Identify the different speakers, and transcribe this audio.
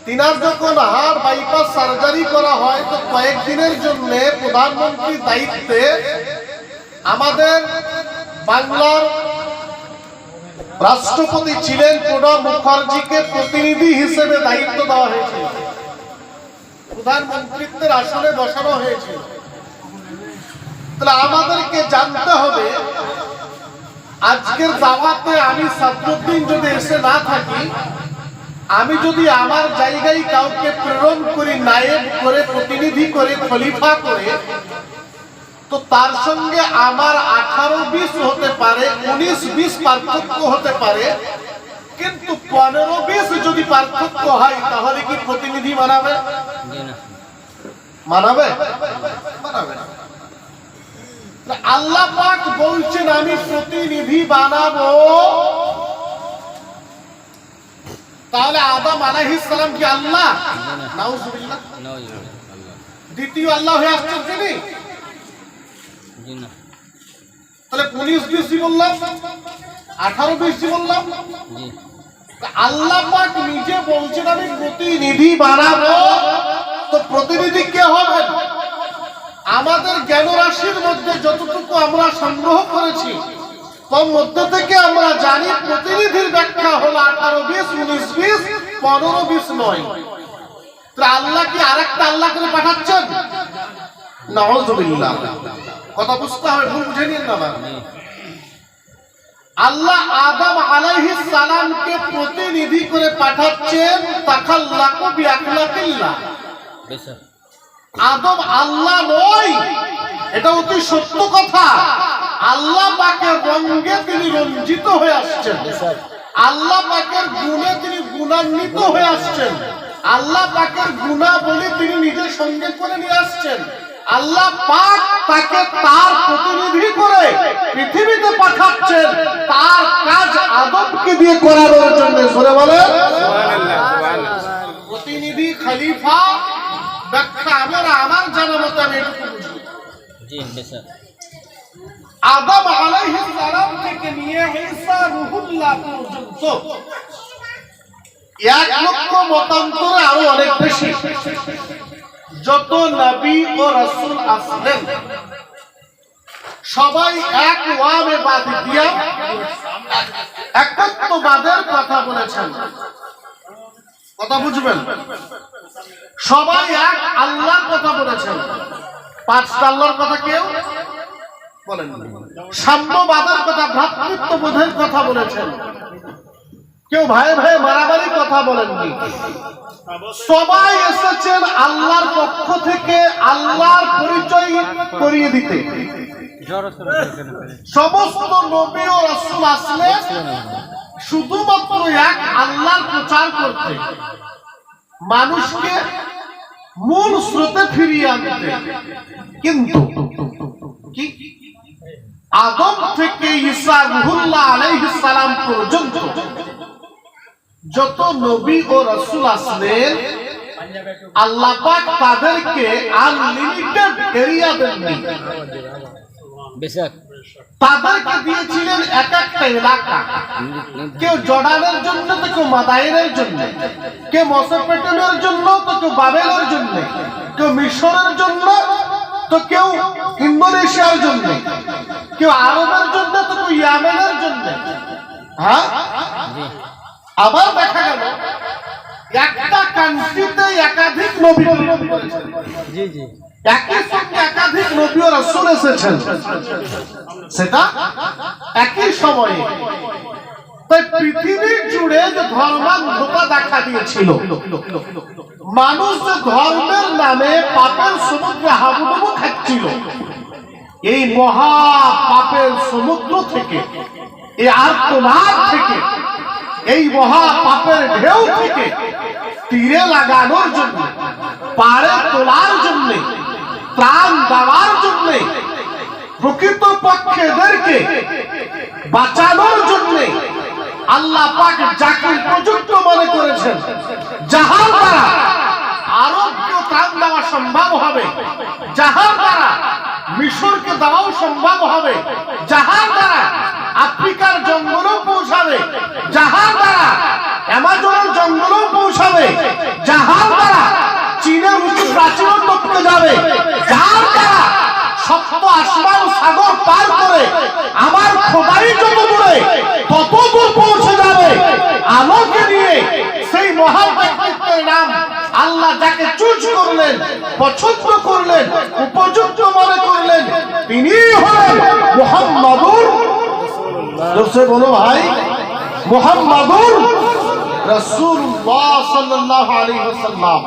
Speaker 1: তিনার যখন হাড় বাইপাস সার্জারি করা হয় তো কয়েকদিনের জন্য প্রধানমন্ত্রীর দায়িত্বে আমাদের বাংলার রাষ্ট্রপতি ছিলেন প্রণব মুখার্জিকে প্রতিনিধি হিসেবে দায়িত্ব দেওয়া হয়েছিল, প্রধানমন্ত্রীত্বের আসনে বসানো হয়েছিল। তাহলে আমাদেরকে জানতে হবে আজকের দাওয়াতে আমি সাদরুদ্দিন যদি এসে না থাকি, আমি যদি আমার জায়গায় কাউকে প্রেরণ করি নায়েব করে, প্রতিনিধি করে, খলিফা করে, তো তার সঙ্গে আমার 18-20 হতে পারে, 19-20 পার্থক্য হতে পারে, কিন্তু 15-20 যদি পার্থক্য হয় তাহলে কি প্রতিনিধি মানাবে? মানাবে? মানাবে না। আল্লাহ পাক বলছেন আমি প্রতিনিধি বানাবো। তাহলে আদম আলাইহিস সালাম কি আল্লাহ? নাউজুবিল্লাহ। দ্বিতীয় আল্লাহ হয়ে আসছেন তিনি? তাহলে 19-20 বললাম, 18-20 বললাম। আল্লাহ পাক নিজে বলছেন আমি প্রতিনিধি বানাবো। তো প্রতিনিধি কে হবে? আমাদের জ্ঞান রাশির মধ্যে যতটুকু আমরা সংগ্রহ করেছি তার মধ্যে থেকে আমরা জানি প্রতিনিধির ব্যাখ্যা হলো 18-20, 19-20, 15-20 নয়। আল্লাহ কি আরেকটা আল্লাহ করে পাঠাচ্ছেন? নাউজুবিল্লাহ। কথা বুঝতে হবে, ভুল বুঝে নিন না। আল্লাহ আদম আলাইহিস সালামকে প্রতিনিধি করে পাঠাচ্ছেন তাকাল্লাকু বিআখলাকিল্লাহ। আদম আল্লাহ নয়, এটা অতি সত্য কথা। আল্লাহ পাকের রঙে তিনি রঞ্জিত হয়ে আসছেন, আল্লাহ পাকের গুণে তিনি গুণান্বিত হয়ে আসছেন, আল্লাহ পাকের গুণাবলী তিনি নিজের সঙ্গে করে নিয়ে আসছেন। আল্লাহ পাক তাকে তার প্রতিনিধি করে পৃথিবীতে পাঠাচ্ছেন, তার কাজ আদমকে দিয়ে করানোর জন্য। জোরে বলেন প্রতিনিধি, খলিফা ব্যাখ্যা আমার জানা মতো আমি এটুকু বুঝি। আদম আলাইহিস সালাম থেকে নিয়ে ঈসা রূহুল্লাহ পর্যন্ত 1 লক্ষ মতান্তরে আরো অনেক বেশি যত নবী ও রাসূল আসলেন সবাই এক ওয়াবে বাদ দিয়া একত্ববাদের কথা বলেছেন। কথা বুঝবেন? সবাই এক আল্লাহর কথা বলেছেন, 5টা আল্লাহর কথা কেউ বলেন। সাম্যবাদের কথা, ভ্রাতৃত্ববোধের কথা বলেছেন, কেউ ভাই ভাই মারামারির কথা বলেননি। সবাই এসেছেন আল্লাহর পক্ষ থেকে আল্লাহর পরিচয় করিয়ে দিতে। সমস্ত নবী ও রাসূল আসলেন শুধুমাত্র এক আল্লাহর প্রচার করতে, মানুষকে মূল স্রোতে ফিরিয়ে আনতে। কিন্তু কি আদম থেকে ঈসা রূহুল্লাহ আলাইহিস সালাম পর্যন্ত যত নবী ও রাসূল আসলেন আল্লাহ পাক তাদেরকে আনলিমিটেড এরিয়া দেননি, তাদেরকে দিয়েছিলেন এক একটা এলাকা। কেউ জর্ডানের জন্য, তো কেউ মাদায়েনের জন্য, কেউ মেসোপটেমিয়ার জন্য, তো কেউ বাবেলের জন্য, কেউ মিশরের জন্য, তো কেউ ইন্দোনেশিয়ার জন্য, কেউ আরবের জন্য, তো কেউ ইয়েমেনের জন্য। হ্যাঁ, আবার দেখা গেল একটা কান্ট্রিতে একাধিক নবী, জি জি, একই সঙ্গে একাধিক নবী ও রাসূল এসেছেন, সেটা একই সময়ে। তাই পৃথিবী জুড়ে যে ধর্মান্ধতা দেখা দিয়েছিল, মানুষ যে ধর্মের নামে পাপের সমুদ্রে হাবুডুবু খাচ্ছিল, এই মহা পাপের সমুদ্র থেকে, এই আর্তনাদ থেকে, এই মহা পাপের ঢেউ থেকে তীরে লাগানোর জন্য, পারে তোলার জন্য, ত্রাণ দেওয়ার জন্য, প্রকৃত পক্ষে এদেরকে বাঁচানোর জন্য আল্লাহ পাক যাকে উপযুক্ত মনে করেছেন, যাহার দ্বারা আরবকে ত্রাণ দেওয়া সম্ভব হবে, যাহার দ্বারা মিশরকে দেওয়াও সম্ভব হবে, যাহার দ্বারা আফ্রিকার জঙ্গলও পৌঁছাবে, যাহার দ্বারা অ্যামাজনের জঙ্গলও পৌঁছাবে, যাহার পার করে আমার খোদাই যত দূরে তত দূর পৌঁছে যাবে আলোকে নিয়ে। সেই মহান ব্যক্তিত্বের নাম আল্লাহ যাকে চুজ করলেন, পছন্দ করলেন, উপযুক্ত মনে করলেন, তিনি হলেন মুহাম্মাদুর রাসূলুল্লাহ। বলো ভাই, মুহাম্মাদুর রাসূলুল্লাহ সাল্লাল্লাহু আলাইহি ওয়াসাল্লাম।